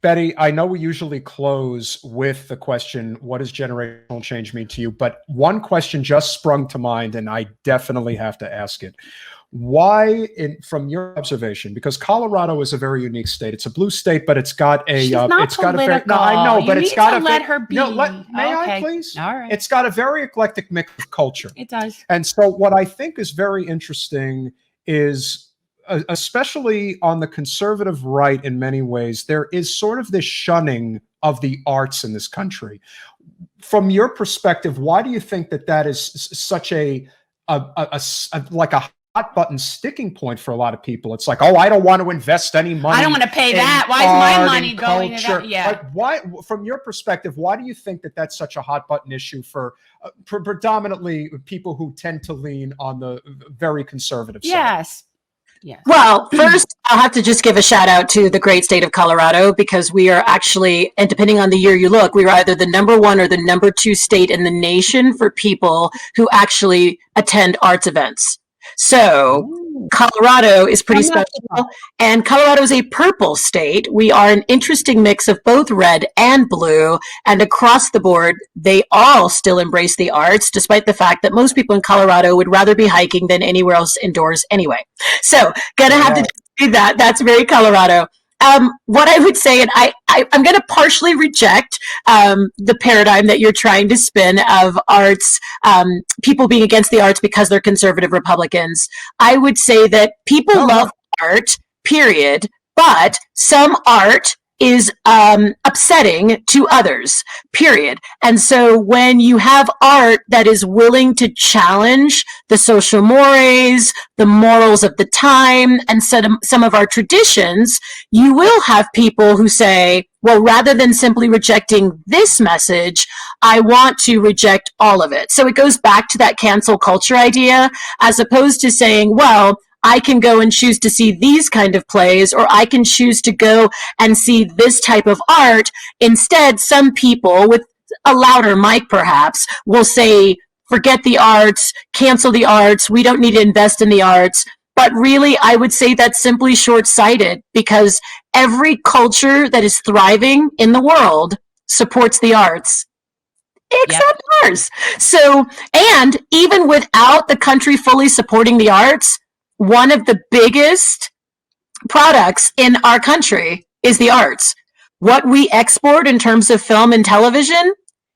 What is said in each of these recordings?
Betty, I know we usually close with the question, what does generational change mean to you? But one question just sprung to mind, and I definitely have to ask it. Why, from your observation, because Colorado is a very unique state. It's a blue state, but it's got a, She's not it's got political. a very, no, I know, but it's got to let her be. No, may I please? All right. It's got a very eclectic mix of culture. It does. And so what I think is very interesting is, especially on the conservative right in many ways, there is sort of this shunning of the arts in this country. From your perspective, why do you think that that is such a like a hot button sticking point for a lot of people? It's like, oh, I don't want to invest any money. I don't want to pay that. Why is my money going to that? Yeah. Like, why, from your perspective, why do you think that that's such a hot button issue for predominantly people who tend to lean on the very conservative side? Yes. Yes. Well, first, I'll have to just give a shout out to the great state of Colorado, because we are actually, and depending on the year you look, we are either the #1 or the #2 state in the nation for people who actually attend arts events. So Colorado is pretty special, and Colorado is a purple state. We are an interesting mix of both red and blue, and across the board, they all still embrace the arts, despite the fact that most people in Colorado would rather be hiking than anywhere else indoors anyway. So gonna have to do that. That's very Colorado. What I would say, and I'm going to partially reject the paradigm that you're trying to spin of arts, people being against the arts because they're conservative Republicans. I would say that people love art, period, but some art is upsetting to others, period. And so when you have art that is willing to challenge the social mores, the morals of the time, and some of our traditions, you will have people who say, well, rather than simply rejecting this message, I want to reject all of it. So it goes back to that cancel culture idea, as opposed to saying, well, I can go and choose to see these kind of plays, or I can choose to go and see this type of art. Instead, some people with a louder mic perhaps will say, forget the arts, cancel the arts, we don't need to invest in the arts. But really, I would say that's simply short-sighted, because every culture that is thriving in the world supports the arts, except ours. So, and even without the country fully supporting the arts, one of the biggest products in our country is the arts. What we export in terms of film and television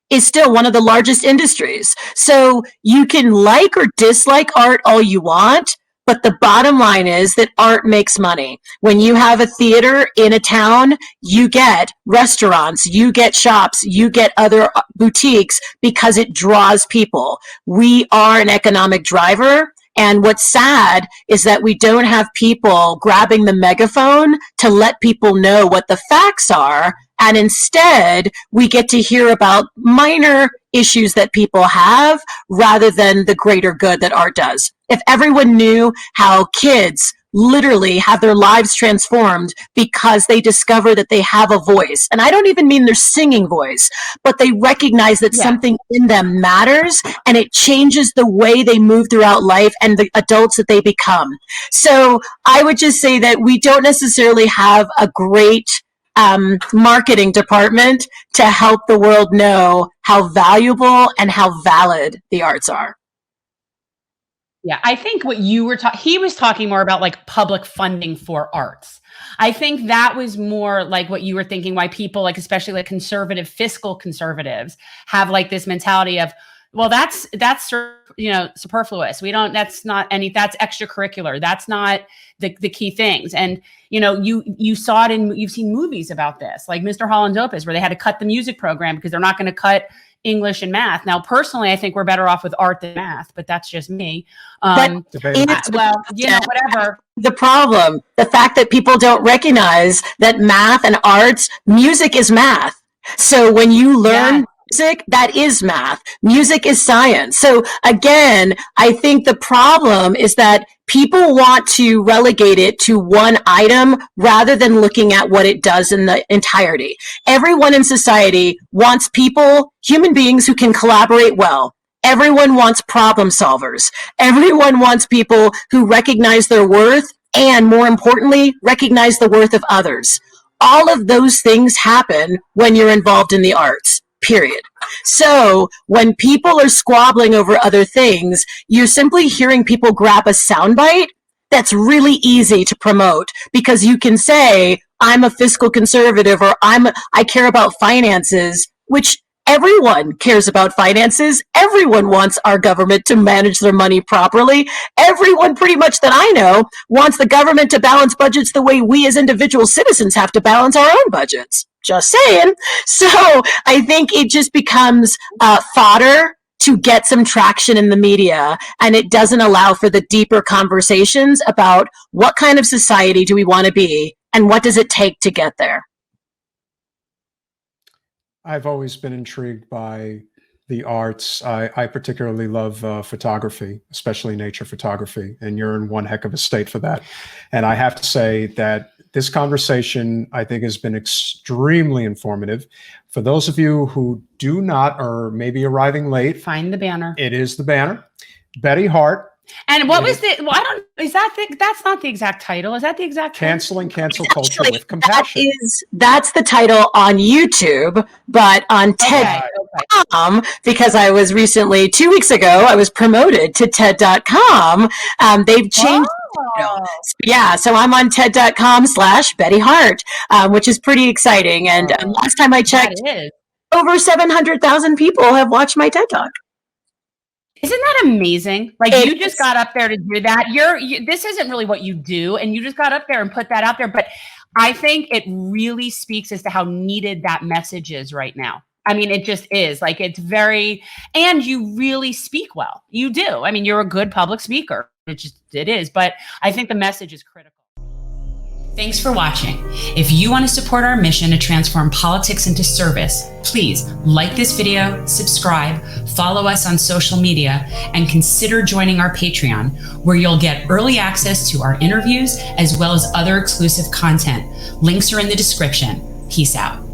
is still one of the largest industries. So you can like or dislike art all you want, but the bottom line is that art makes money. When you have a theater in a town, you get restaurants, you get shops, you get other boutiques, because it draws people. We are an economic driver. And what's sad is that we don't have people grabbing the megaphone to let people know what the facts are. And instead, we get to hear about minor issues that people have rather than the greater good that art does. If everyone knew how kids literally have their lives transformed because they discover that they have a voice. And I don't even mean their singing voice, but they recognize that something in them matters, and it changes the way they move throughout life and the adults that they become. So I would just say that we don't necessarily have a great marketing department to help the world know how valuable and how valid the arts are. Yeah, I think what you were he was talking more about like public funding for arts. I think that was more like what you were thinking, why people like, especially like conservative, fiscal conservatives have like this mentality of, well, that's superfluous. We don't, that's extracurricular. That's not the key things. And, you saw it you've seen movies about this, like Mr. Holland's Opus, where they had to cut the music program because they're not going to cut English and math. Now, personally, I think we're better off with art than math, but that's just me. Whatever. The problem, the fact that people don't recognize that math and arts, music is math. So when you learn music, that is math. Music is science. So again, I think the problem is that people want to relegate it to one item rather than looking at what it does in the entirety. Everyone in society wants people, human beings who can collaborate well. Everyone wants problem solvers. Everyone wants people who recognize their worth and, more importantly, recognize the worth of others. All of those things happen when you're involved in the arts, period. So when people are squabbling over other things, you're simply hearing people grab a soundbite that's really easy to promote, because you can say, I'm a fiscal conservative, or I care about finances, which everyone cares about finances. Everyone wants our government to manage their money properly. Everyone pretty much that I know wants the government to balance budgets the way we as individual citizens have to balance our own budgets. Just saying. So I think it just becomes fodder to get some traction in the media, and it doesn't allow for the deeper conversations about what kind of society do we want to be and what does it take to get there. I've always been intrigued by the arts. I particularly love photography, especially nature photography, and you're in one heck of a state for that. And I have to say that this conversation, I think, has been extremely informative. For those of you who do not, or maybe arriving late, Find the banner. it is the banner. Betty Hart. And what was the, well, I don't, is that the, that's not the exact title. Is that the exact title? Canceling Cancel Culture with Compassion. That's the title on YouTube, but on TED.com, because I was recently, 2 weeks ago, I was promoted to TED.com. They've changed. Yeah, so I'm on TED.com/Betty Hart, which is pretty exciting. And last time I checked, over 700,000 people have watched my TED Talk. Isn't that amazing? Like, you just got up there to do that. This isn't really what you do, and you just got up there and put that out there. But I think it really speaks as to how needed that message is right now. I mean, it just is. Like, it's very, and you really speak well. You do. I mean, you're a good public speaker. It is. But I think the message is critical. Thanks for watching. If you want to support our mission to transform politics into service, please like this video, subscribe, follow us on social media, and consider joining our Patreon, where you'll get early access to our interviews as well as other exclusive content. Links are in the description. Peace out.